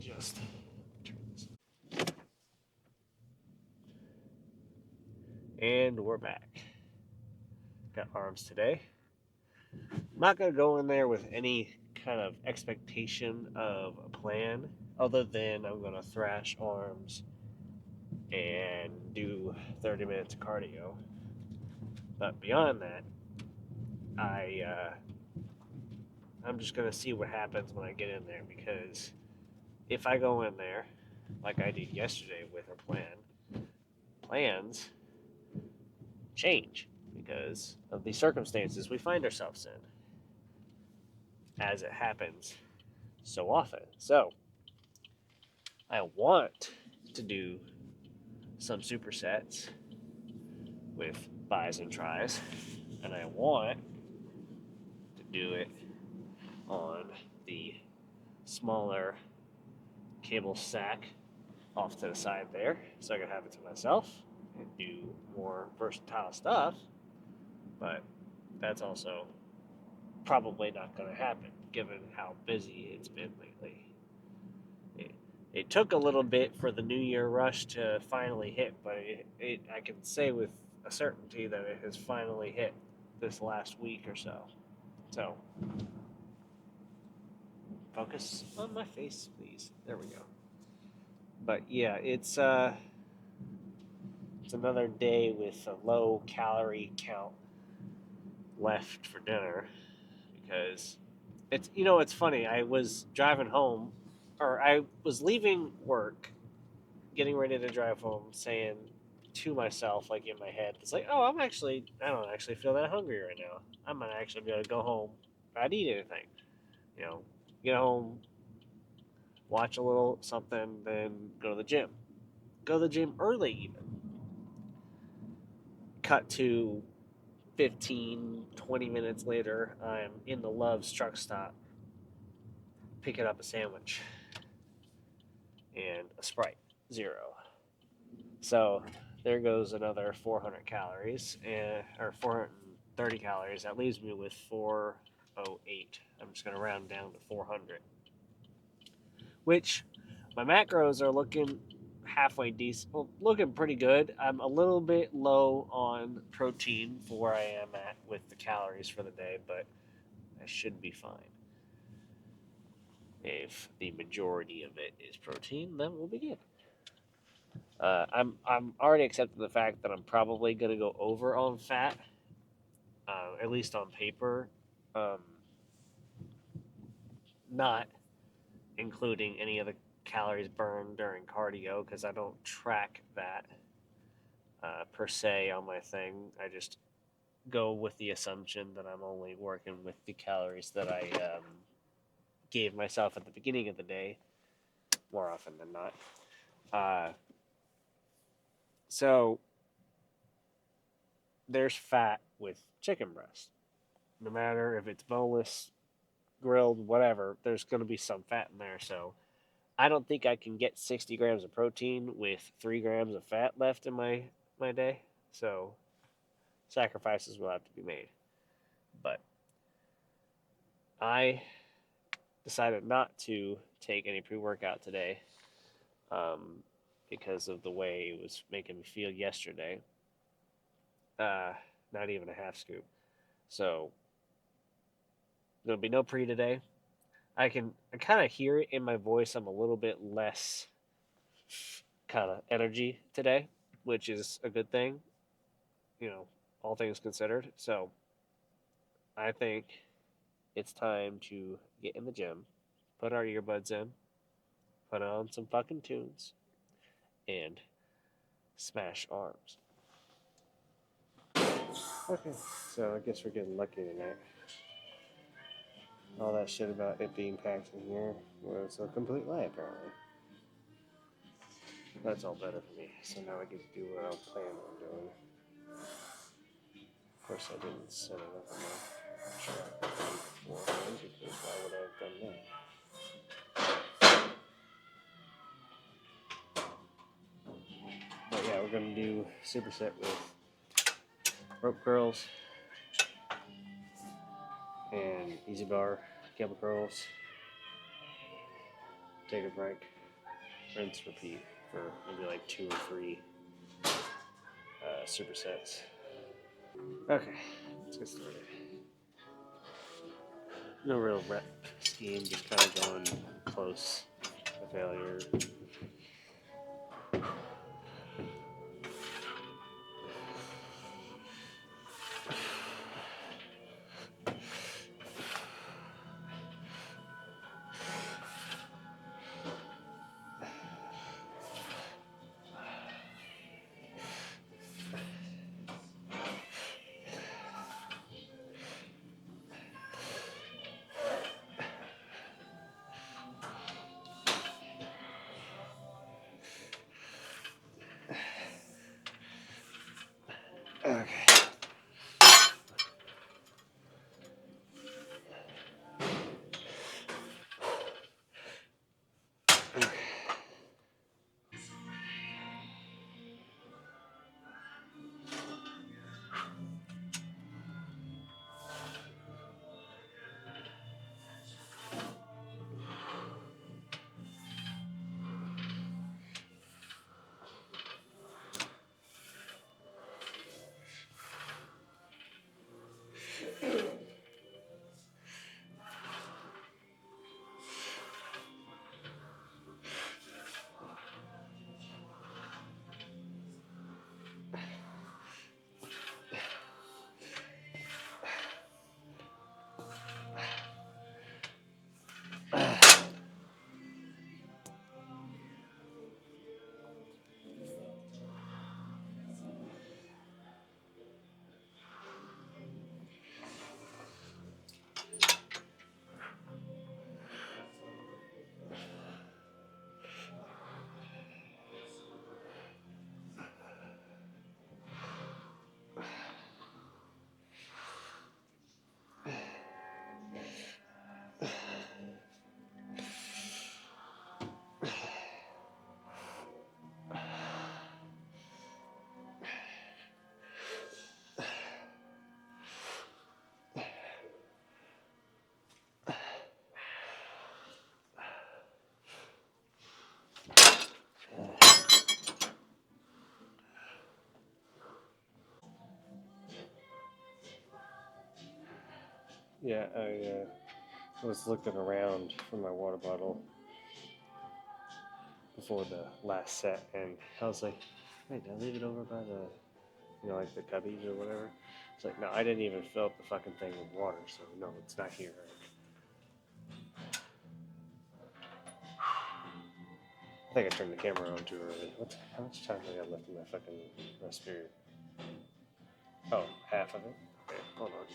just turn this. And we're back. Got arms today. I'm not going to go in there with any kind of expectation of a plan other than I'm going to thrash arms and do 30 minutes of cardio. But beyond that, I I'm just gonna see what happens when I get in there, because if I go in there like I did yesterday with our plans change because of the circumstances we find ourselves in, as it happens so often. So I want to do some supersets with buys and tries, and I want to do it on the smaller cable sack off to the side there, so I can have it to myself and do more versatile stuff. But that's also probably not going to happen given how busy it's been lately. It, it took a little bit for the New Year rush to finally hit, but I can say with a certainty that it has finally hit this last week or so. So, focus on my face, please. There we go. But yeah, it's another day with a low calorie count left for dinner, because it's funny. I was driving home, or I was leaving work, getting ready to drive home, saying to myself, like in my head, it's like, oh, I don't actually feel that hungry right now. I might actually be able to go home, not eat anything. You know, get home, watch a little something, then go to the gym. Go to the gym early, even. Cut to 15, 20 minutes later, I'm in the Love's truck stop picking up a sandwich and a Sprite, zero. So there goes another 400 calories, or 430 calories. That leaves me with 408. I'm just going to round down to 400, which my macros are looking halfway decent, well, looking pretty good. I'm a little bit low on protein for where I am at with the calories for the day, but I should be fine. If the majority of it is protein, then we'll be good. I'm already accepting the fact that I'm probably going to go over on fat, at least on paper, um, not including any of the calories burned during cardio, because I don't track that per se on my thing. I just go with the assumption that I'm only working with the calories that I gave myself at the beginning of the day, more often than not. So there's fat with chicken breast. No matter if it's boneless, grilled, whatever, there's going to be some fat in there. So I don't think I can get 60 grams of protein with 3 grams of fat left in my day. So sacrifices will have to be made. But I decided not to take any pre-workout today, because of the way it was making me feel yesterday. Not even a half scoop. So there'll be no pre today. I kind of hear it in my voice. I'm a little bit less kind of energy today, which is a good thing, all things considered. So I think it's time to get in the gym, put our earbuds in, put on some fucking tunes, and smash arms. Okay, so I guess we're getting lucky tonight. All that shit about it being packed in here was a complete lie, apparently. That's all better for me. So now I get to do what I was planning on doing. Of course, I didn't set it up on my chart beforehand, because why would I have done that? But yeah, we're going to do superset with rope curls and easy bar cable curls. take a break, rinse, repeat for maybe like 2 or 3 supersets. Okay, let's get started. No real rep scheme, just kind of going close to failure. Okay. Yeah, I was looking around for my water bottle before the last set, and I was like, wait, did I leave it over by the, like the cubbies or whatever? It's like, no, I didn't even fill up the fucking thing with water, so no, it's not here. I think I turned the camera on too early. How much time do I got left in my fucking rest period? Oh, half of it? Okay, hold on.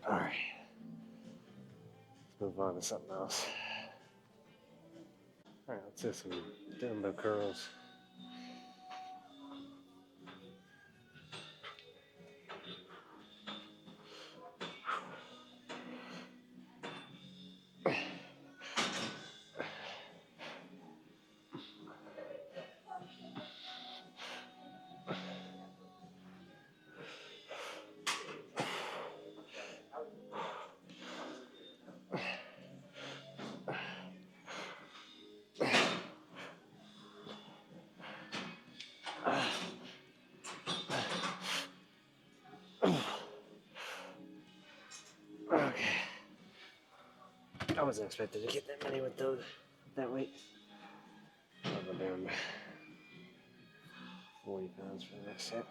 Alright. Let's move on to something else. Alright, let's do some dumbbell curls. Okay. I wasn't expecting to get that many with that weight. I'm down 40 pounds for the next set.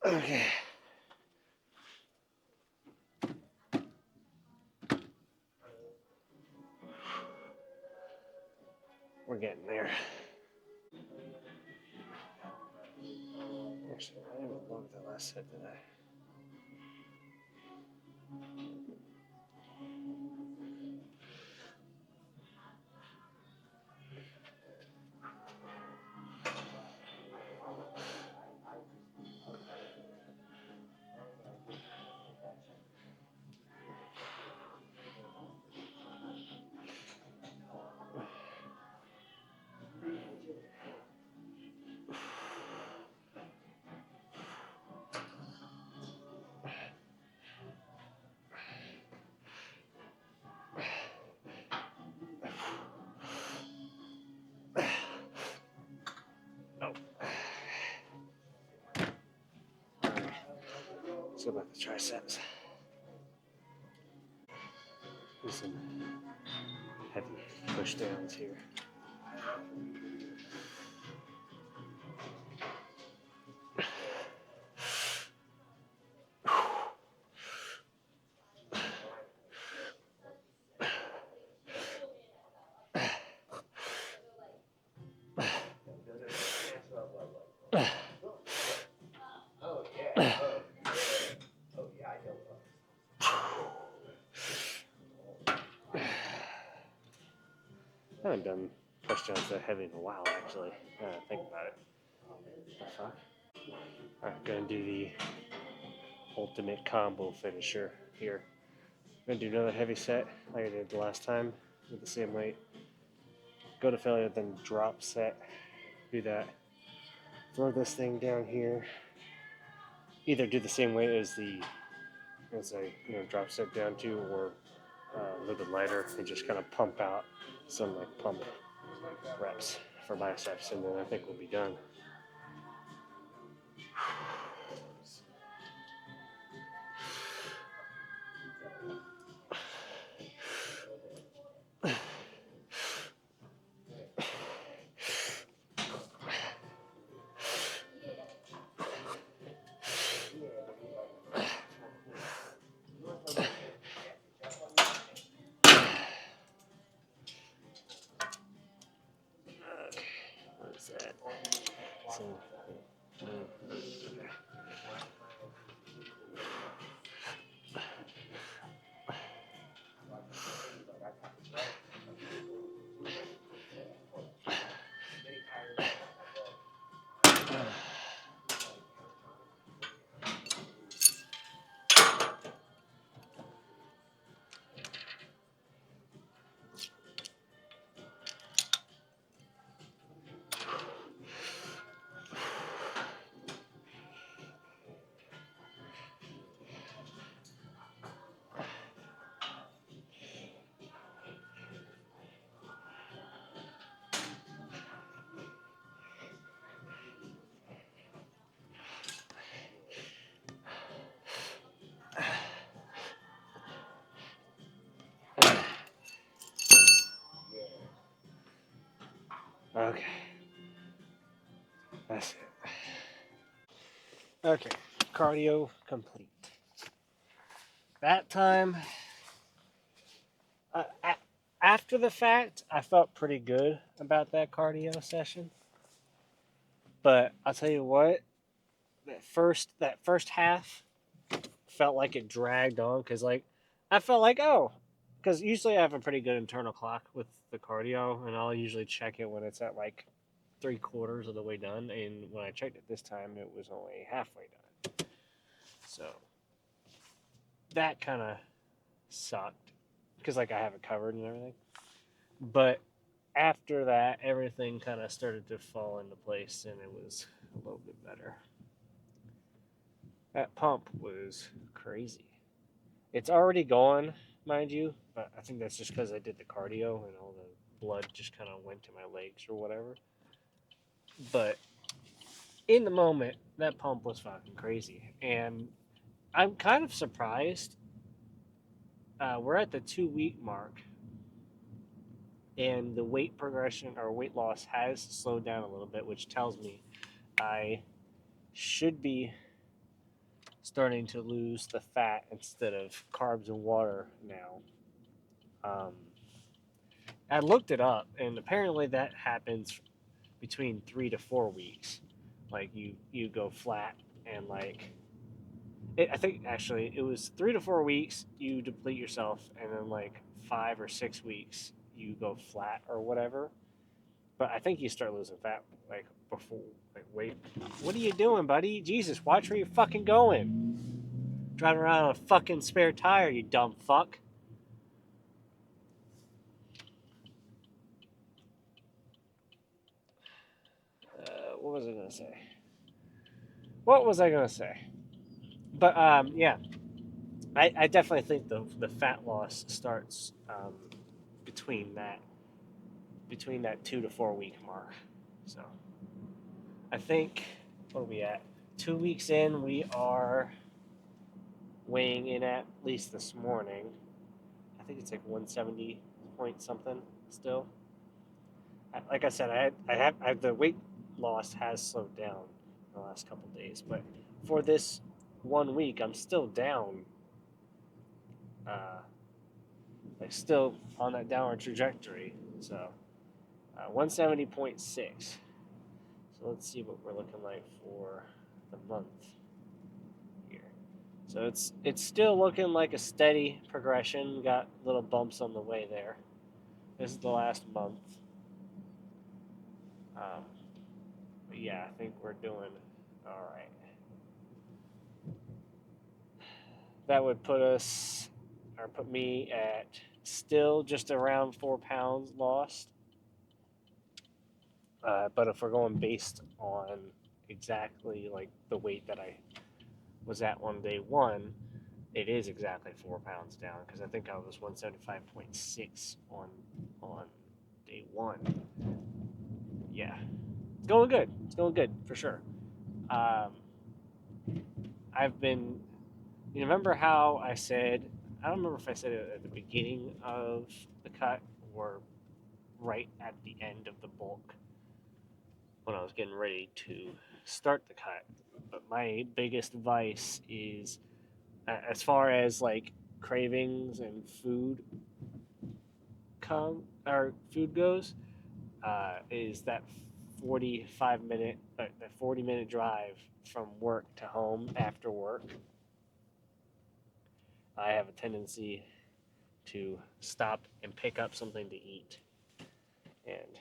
Okay. We're getting there. Actually, I didn't load that last set, did I? Oh. Alright. Let's go about the triceps. Do some heavy push downs here. I haven't done push downs that heavy in a while, actually. Now that I think about it. What the fuck? Alright, gonna do the ultimate combo finisher here. I'm gonna do another heavy set like I did the last time with the same weight. Go to failure, then drop set. Do that. Throw this thing down here. Either do the same weight as I drop set down to, or a little bit lighter, and just kind of pump out some like pump reps for biceps, and then I think we'll be done. What is that? So, okay. That's it. Okay. Cardio complete. That time, after the fact, I felt pretty good about that cardio session. But I'll tell you what, that first half felt like it dragged on because I felt like because usually I have a pretty good internal clock with the cardio, and I'll usually check it when it's at like 3/4 of the way done. And when I checked it this time, it was only halfway done. So that kind of sucked because I have it covered and everything. But after that, everything kind of started to fall into place, and it was a little bit better. That pump was crazy. It's already gone, mind you, but I think that's just because I did the cardio and all the blood just kind of went to my legs or whatever. But in the moment, that pump was fucking crazy. And I'm kind of surprised. We're at the 2 week mark, and the weight progression or weight loss has slowed down a little bit, which tells me I should be starting to lose the fat instead of carbs and water now. Um, I looked it up, and apparently that happens between 3 to 4 weeks. Like you go flat, and I think actually it was 3 to 4 weeks you deplete yourself, and then like 5 or 6 weeks you go flat or whatever. But I think you start losing fat like before. Like, wait, what are you doing, buddy? Jesus, watch where you're fucking going. Driving around on a fucking spare tire, you dumb fuck. What was I gonna say? What was I gonna say? But yeah, I definitely think the fat loss starts between that 2 to 4 week mark. So I think, what are we at? 2 weeks in, we are weighing in at least this morning. I think it's like 170 point something still. Like I said, the weight loss has slowed down in the last couple of days, but for this 1 week, I'm still down, uh, like still on that downward trajectory. So 170.6. So let's see what we're looking like for the month here. So it's still looking like a steady progression. Got little bumps on the way there. This is the last month. But yeah, I think we're doing all right. That would put me at still just around 4 pounds lost. But if we're going based on exactly like the weight that I was at on day one, it is exactly 4 pounds down because I think I was 175.6 on day one. Yeah, it's going good. It's going good for sure. Um, I've been. You remember how I said? I don't remember if I said it at the beginning of the cut or right at the end of the bulk when I was getting ready to start the cut. But my biggest vice is, as far as like cravings and food goes, is that 40 minute drive from work to home after work. I have a tendency to stop and pick up something to eat, and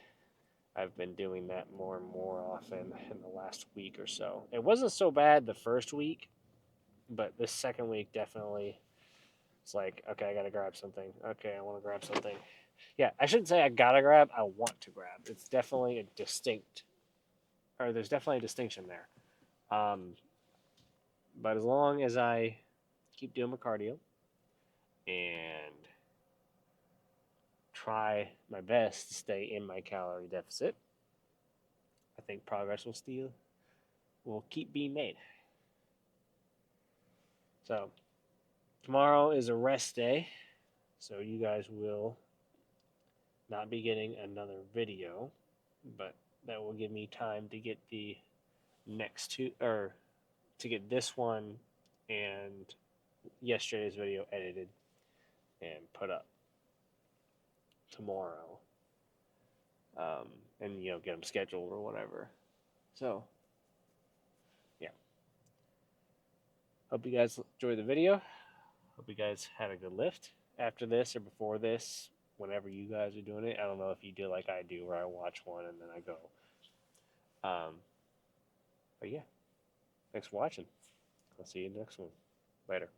I've been doing that more and more often in the last week or so. It wasn't so bad the first week, but this second week definitely. It's like, okay, I gotta grab something. Okay, I want to grab something. Yeah, I shouldn't say I gotta grab. I want to grab. It's definitely there's definitely a distinction there. Um, but as long as I keep doing my cardio and try my best to stay in my calorie deficit, I think progress will keep being made. So tomorrow is a rest day, so you guys will not be getting another video, but that will give me time to get the next two, or to get this one and yesterday's video edited and put up tomorrow, and get them scheduled or whatever. So yeah, hope you guys enjoyed the video. Hope you guys had a good lift after this or before this, whenever you guys are doing it. I don't know if you do like I do, where I watch one and then I go. But yeah, thanks for watching. I'll see you in the next one. Later.